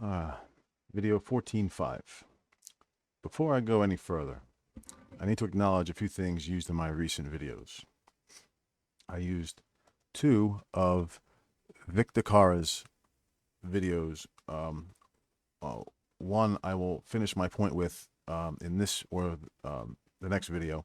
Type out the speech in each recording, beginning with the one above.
Video 14.5. Before I go any further, I need to acknowledge a few things used in my recent videos. I used two of Vic Dicara's videos. One I will finish my point with in this or the next video,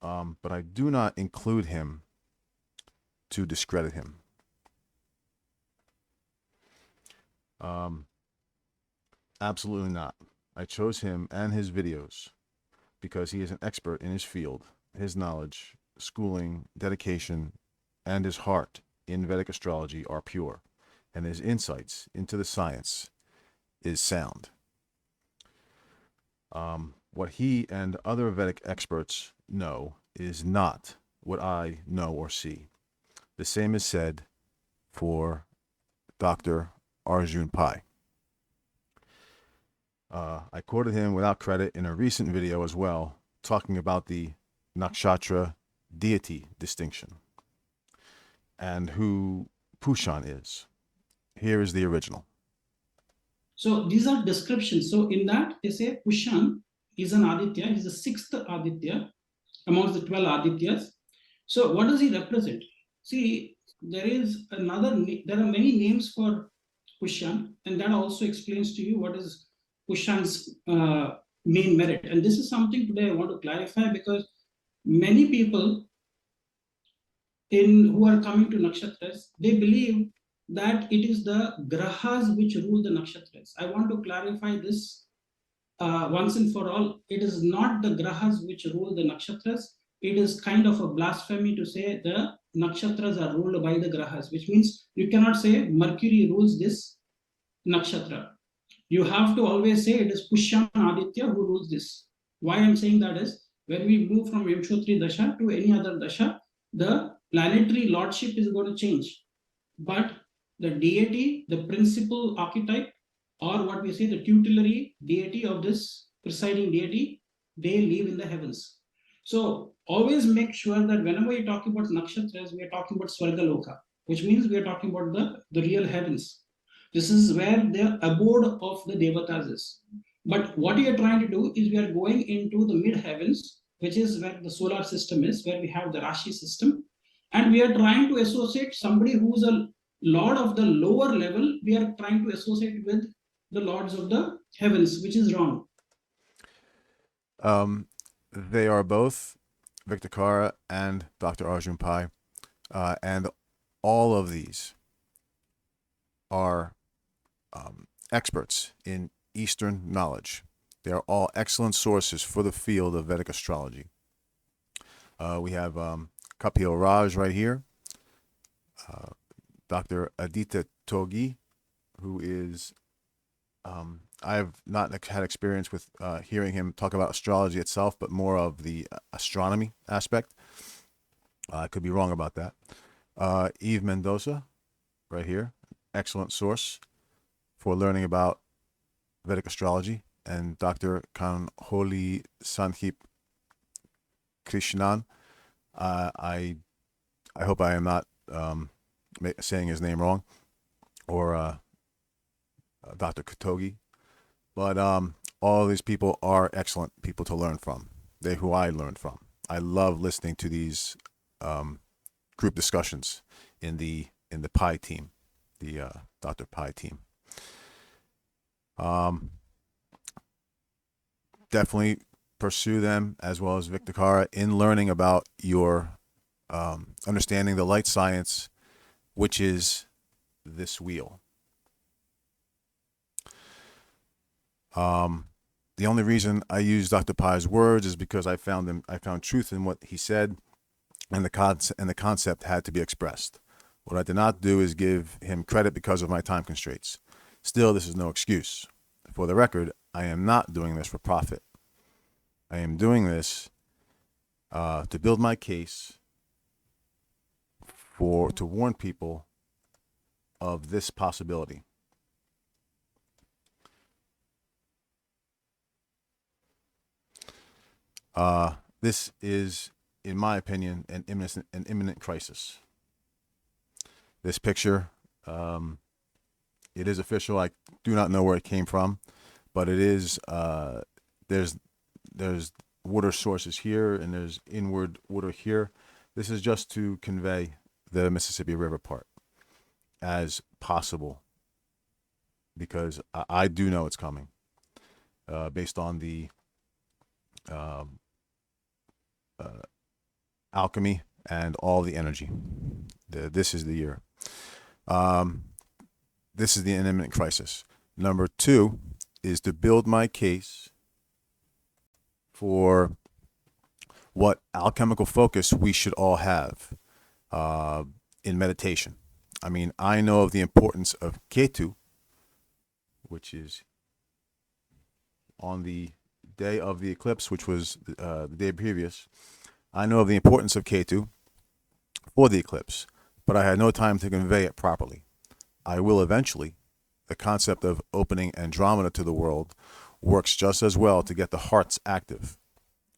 but I do not include him to discredit him. Absolutely not. I chose him and his videos because he is an expert in his field. His knowledge, schooling, dedication, and his heart in Vedic astrology are pure, and his insights into the science is sound. What he and other Vedic experts know is not what I know or see. The same is said for Dr. Arjun Pai. I quoted him without credit in a recent video as well, talking about the nakshatra deity distinction and who Pushan is. Here is the original. So these are descriptions. So in that, they say Pushan is an Aditya. He's the sixth Aditya amongst the 12 Adityas. So what does he represent? See, there are many names for Pushan, and that also explains to you what is Pushan's main merit. And this is something today I want to clarify, because many people who are coming to nakshatras, they believe that it is the grahas which rule the nakshatras. I want to clarify this once and for all. It is not the grahas which rule the nakshatras. It is kind of a blasphemy to say the nakshatras are ruled by the grahas, which means you cannot say Mercury rules this nakshatra. You have to always say it is Pushyan Aditya who rules this. Why I'm saying that is, when we move from Yamshotri Dasha to any other Dasha, the planetary lordship is going to change. But the deity, the principal archetype, or what we say the tutelary deity of this presiding deity, they live in the heavens. So always make sure that whenever you're talking about nakshatras, we are talking about Swargaloka, which means we are talking about the real heavens. This is where the abode of the devatas is. But what we are trying to do is we are going into the mid heavens, which is where the solar system is, where we have the Rashi system, and we are trying to associate somebody who's a lord of the lower level. We are trying to associate with the lords of the heavens, which is wrong. They are both Vic Dicara and Dr. Arjun Pai, and all of these are experts in Eastern knowledge. They are all excellent sources for the field of Vedic astrology. We have Kapil Raj right here, Dr. Aditya Togi, who is, I have not had experience with hearing him talk about astrology itself, but more of the astronomy aspect. I could be wrong about that. Eve Mendoza, right here, excellent source for learning about Vedic astrology, and Dr. Kanholi Sanhip Krishnan. I hope I am not saying his name wrong, or Dr. Katogi, but all of these people are excellent people to learn from. They who I learned from. I love listening to these group discussions in the Pi team, the Dr. Pi team. Definitely pursue them, as well as Vic Dicara, in learning about your understanding the light science, which is this wheel. The only reason I use Dr. Pai's words is because I found truth in what he said, and the concept had to be expressed. What I did not do is give him credit because of my time constraints. Still, this is no excuse. For the record, I am not doing this for profit. I am doing this to build my case to warn people of this possibility. This is, in my opinion, an imminent crisis. This picture It is official. I do not know where it came from, but it is. There's water sources here, and there's inward water here. This is just to convey the Mississippi River part as possible, because I do know it's coming, based on the um, alchemy and all the energy. This is the year. This is the imminent crisis. Number two is to build my case for what alchemical focus we should all have in meditation. I mean, I know of the importance of Ketu, which is on the day of the eclipse, which was the day previous. I know of the importance of Ketu for the eclipse, but I had no time to convey it properly. I will eventually. The concept of opening Andromeda to the world works just as well to get the hearts active.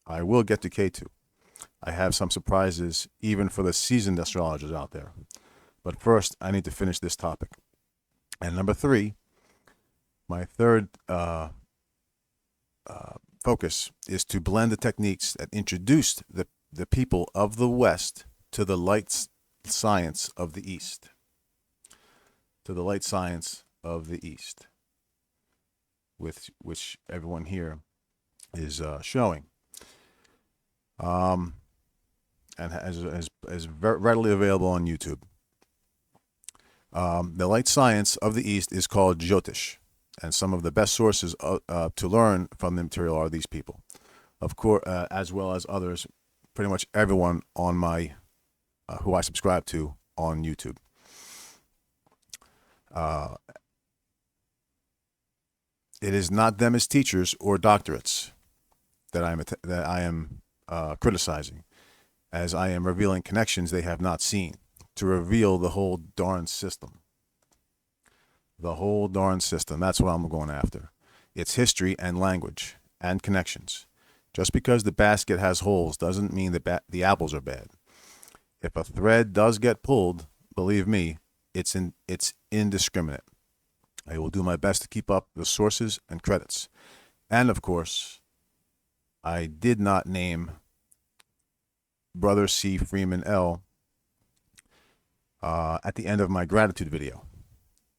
I will get to Ketu. I have some surprises even for the seasoned astrologers out there. But first, I need to finish this topic. And number three, my third focus is to blend the techniques that introduced the people of the West to the light science of the East. To the light science of the East, with which everyone here is showing, and is readily available on YouTube. The light science of the East is called Jyotish, and some of the best sources to learn from the material are these people, of course, as well as others. Pretty much everyone on my who I subscribe to on YouTube. It is not them as teachers or doctorates that I am criticizing, as I am revealing connections they have not seen to reveal the whole darn system. The whole darn system. That's what I'm going after. It's history and language and connections. Just because the basket has holes doesn't mean that the apples are bad. If a thread does get pulled, believe me, it's indiscriminate. I will do my best to keep up the sources and credits. And of course, I did not name Brother C. Freeman-El at the end of my gratitude video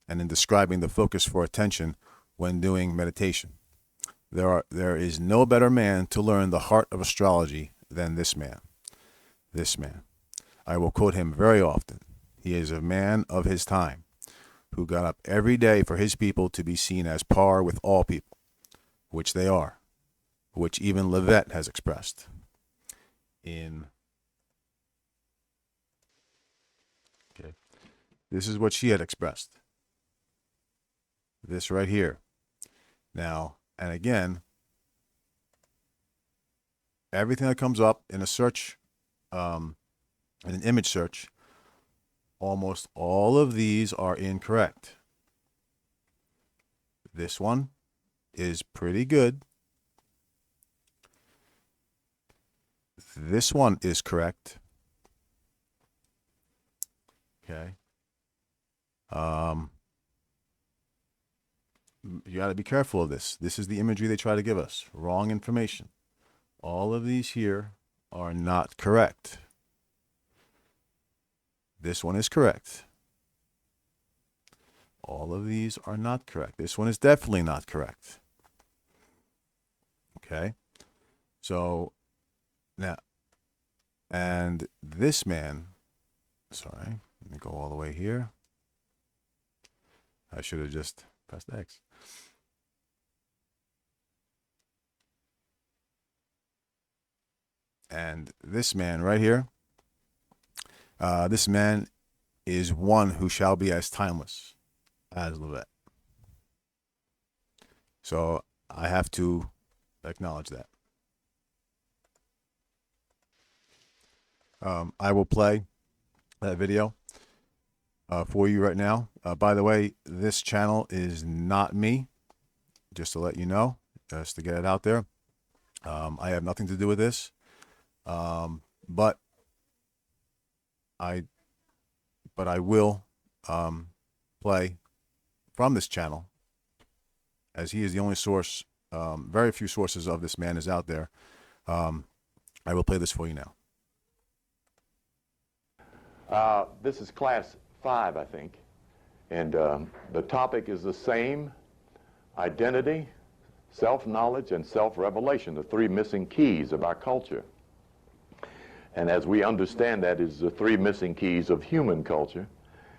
and in describing the focus for attention when doing meditation. There is no better man to learn the heart of astrology than this man. This man. I will quote him very often. He is a man of his time, who got up every day for his people to be seen as par with all people, which they are, which even Levette has expressed in. Okay, this is what she had expressed. This right here. Now, and again, everything that comes up in a search, in an image search, almost all of these are incorrect. This one is pretty good. This one is correct. Okay. You got to be careful of this. This is the imagery they try to give us. Wrong information. All of these here are not correct. This one is correct. All of these are not correct. This one is definitely not correct. Okay. So now, and this man, sorry, let me go all the way here. I should have just pressed X. And this man right here, this man is one who shall be as timeless as Levette. So I have to acknowledge that. I will play that video for you right now. By the way, this channel is not me, just to let you know, just to get it out there. I have nothing to do with this, but I will play from this channel, as he is the only source. Very few sources of this man is out there. I will play this for you now. This is class 5, I think, and the topic is the same: identity, self-knowledge, and self-revelation, the 3 missing keys of our culture. And as we understand that, is the 3 missing keys of human culture,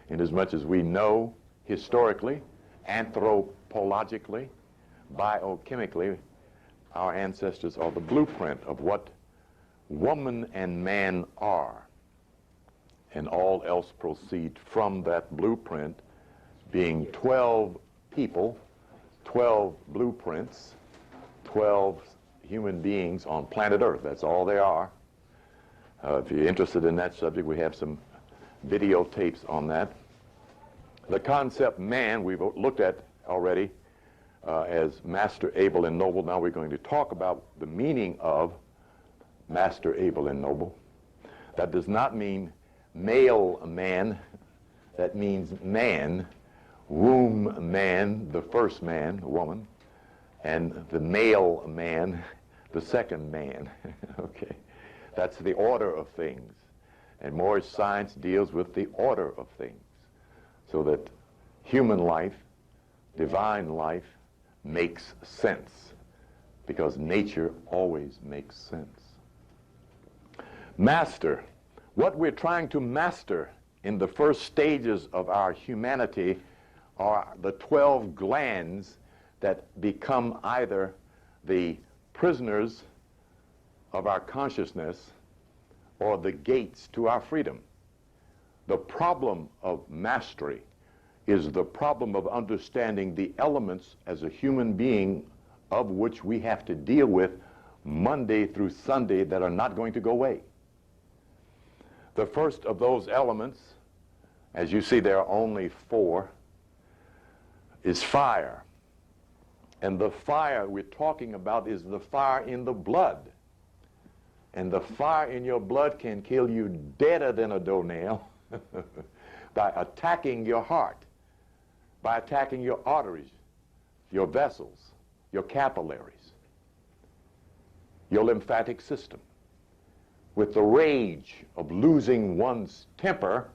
inasmuch as we know historically, anthropologically, biochemically, our ancestors are the blueprint of what woman and man are. And all else proceed from that blueprint, being 12 people, 12 blueprints, 12 human beings on planet Earth. That's all there are. If you're interested in that subject, we have some videotapes on that. The concept man we've looked at already as master, able, and noble. Now we're going to talk about the meaning of master, able, and noble. That does not mean male man. That means man, womb man, the first man, woman, and the male man, the second man. Okay, that's the order of things. And more science deals with the order of things, so that human life, divine life, makes sense, because nature always makes sense. Master. What we're trying to master in the first stages of our humanity are the 12 glands that become either the prisoners of our consciousness or the gates to our freedom. The problem of mastery is the problem of understanding the elements as a human being of which we have to deal with Monday through Sunday that are not going to go away. The first of those elements, as you see there are only 4, is fire. And the fire we're talking about is the fire in the blood. And the fire in your blood can kill you deader than a doornail by attacking your heart, by attacking your arteries, your vessels, your capillaries, your lymphatic system. With the rage of losing one's temper,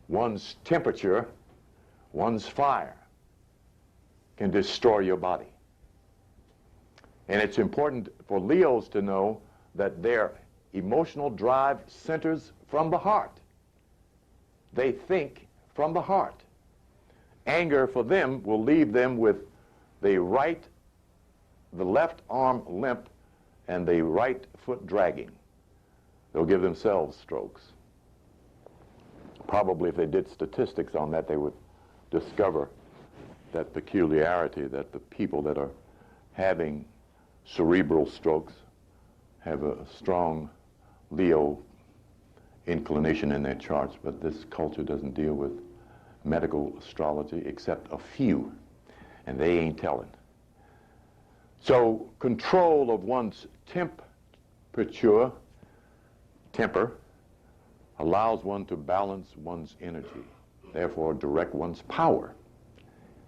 one's temperature, one's fire can destroy your body. And it's important for Leos to know that their emotional drive centers from the heart. They think from the heart. Anger for them will leave them with the left arm limp and the right foot dragging. They'll give themselves strokes. Probably if they did statistics on that, they would discover that peculiarity, that the people that are having cerebral strokes have a strong Leo inclination in their charts, but this culture doesn't deal with medical astrology except a few, and they ain't telling. So control of one's temper allows one to balance one's energy, therefore direct one's power.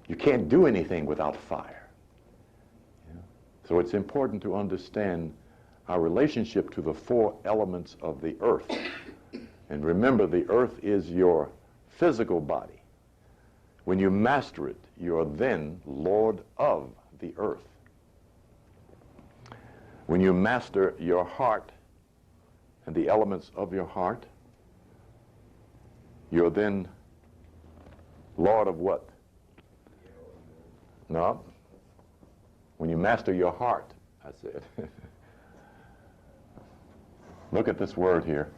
You can't do anything without fire. Yeah? So it's important to understand our relationship to the 4 elements of the earth. And remember, the earth is your physical body. When you master it, you are then Lord of the earth. When you master your heart and the elements of your heart, you're then Lord of what? No. When you master your heart, I said. Look at this word here.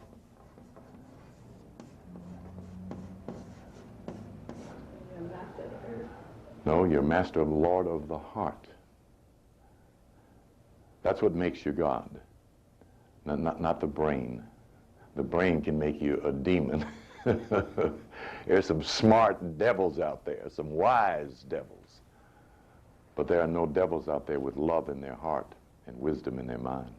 No, you're master of the Lord of the heart. That's what makes you God, not the brain. The brain can make you a demon. There's some smart devils out there, some wise devils. But there are no devils out there with love in their heart and wisdom in their mind.